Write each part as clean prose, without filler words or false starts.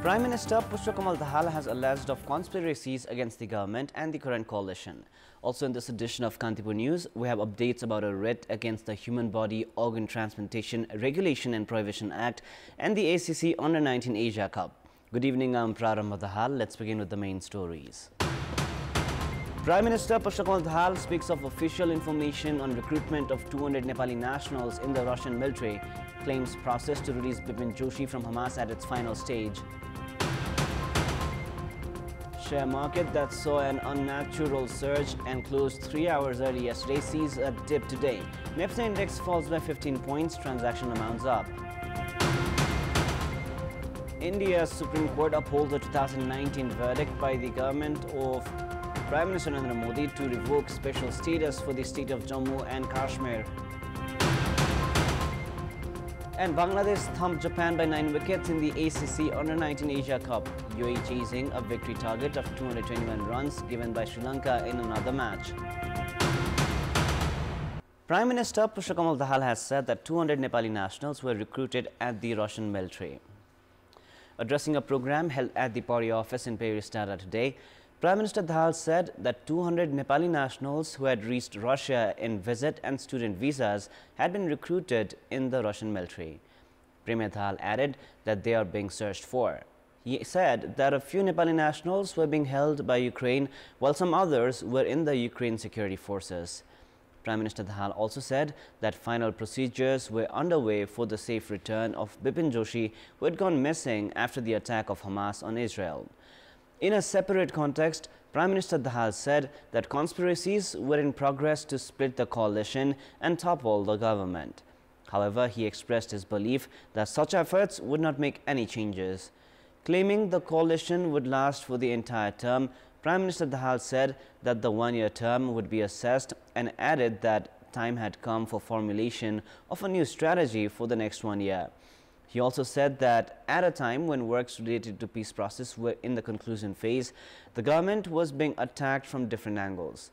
Prime Minister Dahal has alleged of conspiracies against the government and the current coalition. Also in this edition of Kantipur News, we have updates about a writ against the Human Body Organ Transplantation Regulation and Prohibition Act and the ACC Under-19 Asia Cup. Good evening, I'm Prarambha Dahal. Let's begin with the main stories. Prime Minister Dahal speaks of official information on recruitment of 200 Nepali nationals in the Russian military, claims process to release Bipin Joshi from Hamas at its final stage. Share market that saw an unnatural surge and closed 3 hours early yesterday sees a dip today. NIFTY index falls by 15 points, transaction amounts up. India's Supreme Court upholds the 2019 verdict by the government of Prime Minister Narendra Modi to revoke special status for the state of Jammu and Kashmir. And Bangladesh thumped Japan by 9 wickets in the ACC Under-19 Asia Cup. UAE chasing a victory target of 221 runs given by Sri Lanka in another match. Prime Minister Dahal has said that 200 Nepali nationals were recruited at the Russian military. Addressing a program held at the party office in Paris-Tata today, Prime Minister Dahal said that 200 Nepali nationals who had reached Russia in visit and student visas had been recruited in the Russian military. Premier Dahal added that they are being searched for. He said that a few Nepali nationals were being held by Ukraine while some others were in the Ukraine security forces. Prime Minister Dahal also said that final procedures were underway for the safe return of Bipin Joshi, who had gone missing after the attack of Hamas on Israel. In a separate context, Prime Minister Dahal said that conspiracies were in progress to split the coalition and topple the government. However, he expressed his belief that such efforts would not make any changes. Claiming the coalition would last for the entire term, Prime Minister Dahal said that the one-year term would be assessed and added that time had come for formulation of a new strategy for the next 1 year. He also said that at a time when works related to peace process were in the conclusion phase, the government was being attacked from different angles.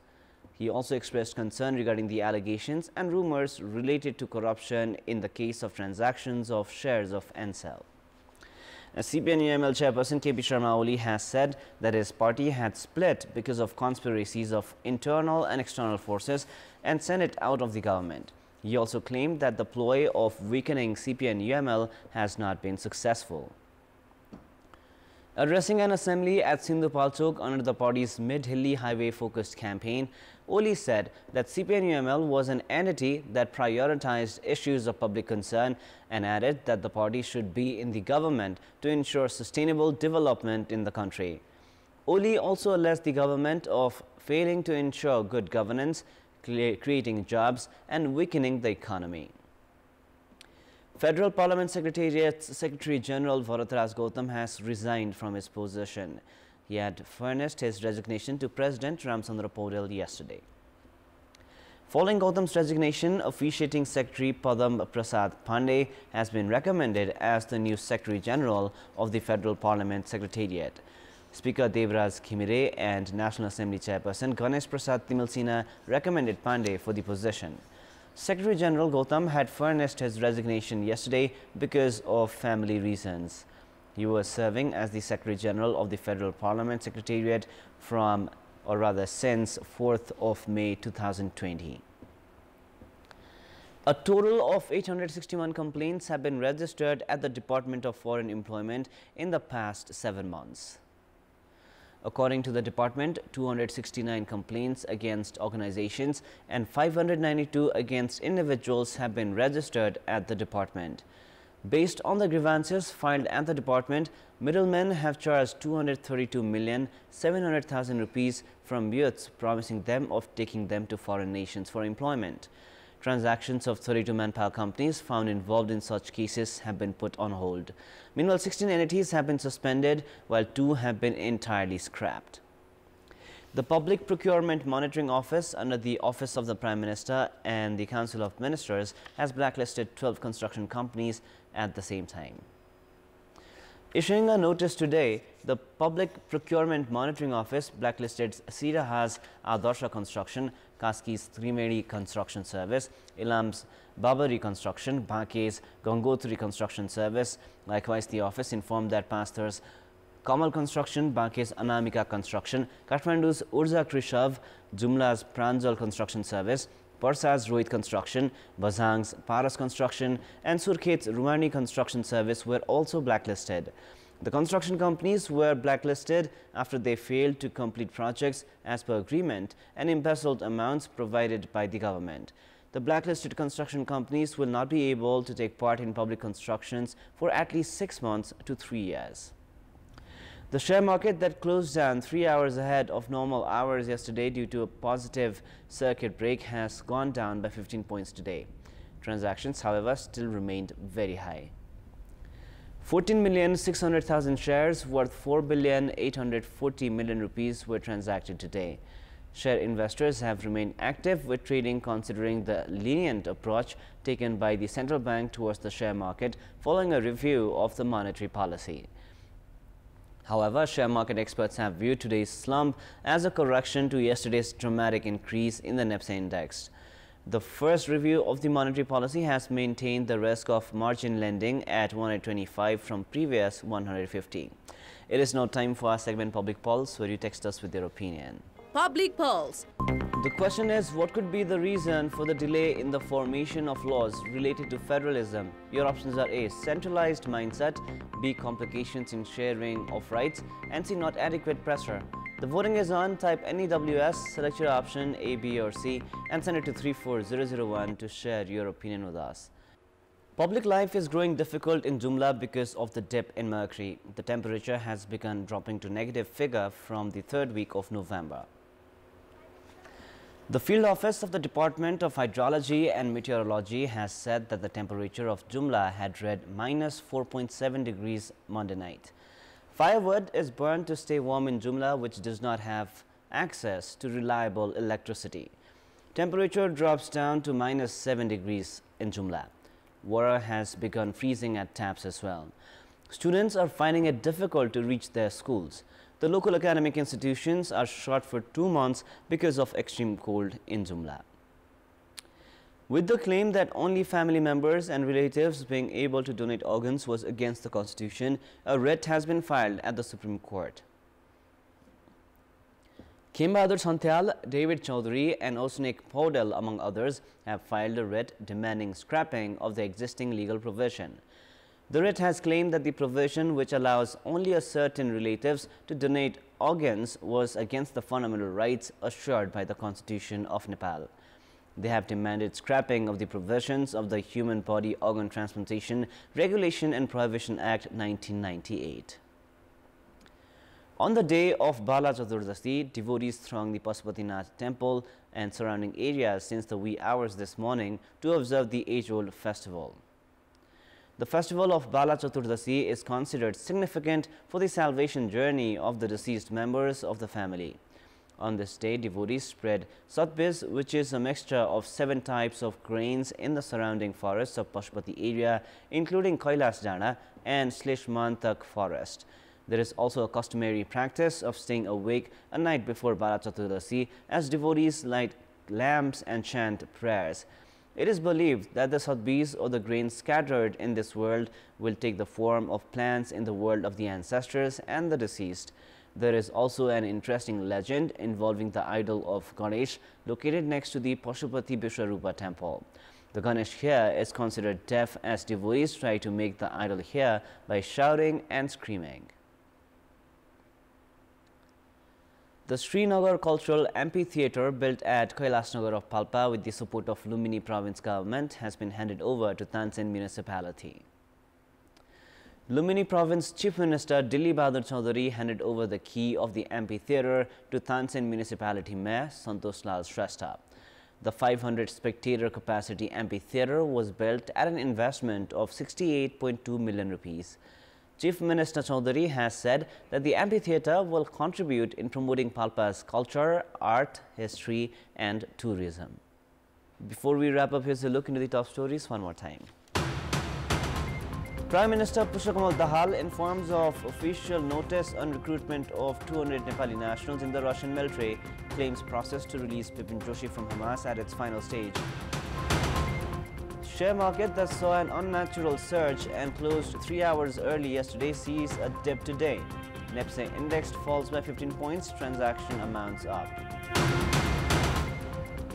He also expressed concern regarding the allegations and rumors related to corruption in the case of transactions of shares of NCL. CPN-UML chairperson KP Sharma Oli has said that his party had split because of conspiracies of internal and external forces and sent it out of the government. He also claimed that the ploy of weakening CPN-UML has not been successful. Addressing an assembly at Sindhupal Chowk under the party's Mid-Hilly Highway-focused campaign, Oli said that CPN-UML was an entity that prioritized issues of public concern and added that the party should be in the government to ensure sustainable development in the country. Oli also alleged the government of failing to ensure good governance, creating jobs and weakening the economy. Federal Parliament Secretariat's Secretary General Varatraj Gautam has resigned from his position. He had furnished his resignation to President Ramchandra Paudel yesterday. Following Gautam's resignation, officiating Secretary Padam Prasad Pandey has been recommended as the new Secretary General of the Federal Parliament Secretariat. Speaker Devraj Khimire and National Assembly Chairperson Ganesh Prasad Timalsina recommended Pandey for the position. Secretary General Gautam had furnished his resignation yesterday because of family reasons. He was serving as the Secretary General of the Federal Parliament Secretariat since 4th of May 2020. A total of 861 complaints have been registered at the Department of Foreign Employment in the past 7 months. According to the department, 269 complaints against organizations and 592 against individuals have been registered at the department. Based on the grievances filed at the department, middlemen have charged 232,700,000 rupees from youths, promising them of taking them to foreign nations for employment. Transactions of 32 manpower companies found involved in such cases have been put on hold. Meanwhile, 16 entities have been suspended, while 2 have been entirely scrapped. The Public Procurement Monitoring Office under the Office of the Prime Minister and the Council of Ministers has blacklisted 12 construction companies at the same time. Issuing a notice today, the Public Procurement Monitoring Office blacklisted Sirahaz Adarsha Construction, Kaski's Trimedi Construction Service, Ilam's Babari Construction, Bake's Gangotri Construction Service. Likewise, the office informed that Pastor's Kamal Construction, Bake's Anamika Construction, Kathmandu's Urza Krishav, Jumla's Pranjal Construction Service, Parsa's Rohit Construction, Bazang's Paras Construction and Surkhet's Rumani Construction Service were also blacklisted. The construction companies were blacklisted after they failed to complete projects as per agreement and embezzled amounts provided by the government. The blacklisted construction companies will not be able to take part in public constructions for at least 6 months to 3 years. The share market that closed down 3 hours ahead of normal hours yesterday due to a positive circuit break has gone down by 15 points today. Transactions, however, still remained very high. 14,600,000 shares worth 4,840,000,000 rupees were transacted today. Share investors have remained active with trading considering the lenient approach taken by the central bank towards the share market following a review of the monetary policy. However, share market experts have viewed today's slump as a correction to yesterday's dramatic increase in the NIFTY index. The first review of the monetary policy has maintained the risk of margin lending at 125 from previous 150. It is now time for our segment Public Pulse, where you text us with your opinion. Public Pulse. The question is, what could be the reason for the delay in the formation of laws related to federalism? Your options are A. Centralized mindset, B. Complications in sharing of rights, and C. Not adequate pressure. The voting is on. Type NEWS, select your option A, B or C and send it to 34001 to share your opinion with us. Public life is growing difficult in Jumla because of the dip in mercury. The temperature has begun dropping to negative figure from the third week of November. The field office of the Department of Hydrology and Meteorology has said that the temperature of Jumla had read minus 4.7 degrees Monday night. Firewood is burned to stay warm in Jumla, which does not have access to reliable electricity. Temperature drops down to minus 7 degrees in Jumla. Water has begun freezing at taps as well. Students are finding it difficult to reach their schools. The local academic institutions are shut for 2 months because of extreme cold in Jumla. With the claim that only family members and relatives being able to donate organs was against the constitution, a writ has been filed at the Supreme Court. Khembahadur Santyal, David Chaudhary and Osnik Paudel, among others, have filed a writ demanding scrapping of the existing legal provision. The writ has claimed that the provision, which allows only a certain relatives to donate organs, was against the fundamental rights assured by the Constitution of Nepal. They have demanded scrapping of the provisions of the Human Body Organ Transplantation Regulation and Prohibition Act 1998. On the day of Bala Chaturdasi, devotees thronged the Pashupatinath temple and surrounding areas since the wee hours this morning to observe the age-old festival. The festival of Bala Chaturdasi is considered significant for the salvation journey of the deceased members of the family. On this day, devotees spread satbiz, which is a mixture of 7 types of grains in the surrounding forests of Pashupati area, including Kailas Jana and Shleshmantak forest. There is also a customary practice of staying awake a night before Bala Chaturdasi as devotees light lamps and chant prayers. It is believed that the satbiz, or the grains scattered in this world, will take the form of plants in the world of the ancestors and the deceased. There is also an interesting legend involving the idol of Ganesh located next to the Pashupati Vishwarupa temple. The Ganesh here is considered deaf as devotees try to make the idol hear by shouting and screaming. The Srinagar Cultural Amphitheatre, built at Kailasnagar of Palpa with the support of Lumini province government, has been handed over to Tansen municipality. Lumini province Chief Minister Dilli Bahadur Chaudhary handed over the key of the amphitheatre to Tansen municipality mayor Santosh Lal Shrestha. The 500 spectator capacity amphitheatre was built at an investment of 68.2 million rupees. Chief Minister Chaudhary has said that the amphitheatre will contribute in promoting Palpa's culture, art, history and tourism. Before we wrap up, here's a look into the top stories one more time. Prime Minister Dahal informs of official notice on recruitment of 200 Nepali nationals in the Russian military, claims process to release Bipin Joshi from Hamas at its final stage. Share market that saw an unnatural surge and closed 3 hours early yesterday sees a dip today. NEPSE index falls by 15 points, transaction amounts up.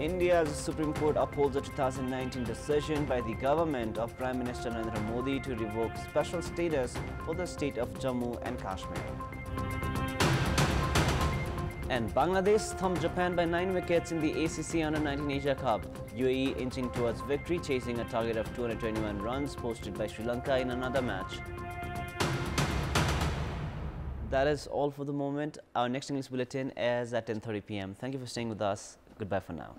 India's Supreme Court upholds a 2019 decision by the government of Prime Minister Narendra Modi to revoke special status for the state of Jammu and Kashmir. And Bangladesh thumped Japan by 9 wickets in the ACC Under-19 Asia Cup. UAE inching towards victory, chasing a target of 221 runs posted by Sri Lanka in another match. That is all for the moment. Our next English bulletin airs at 10:30 p.m. Thank you for staying with us. Goodbye for now.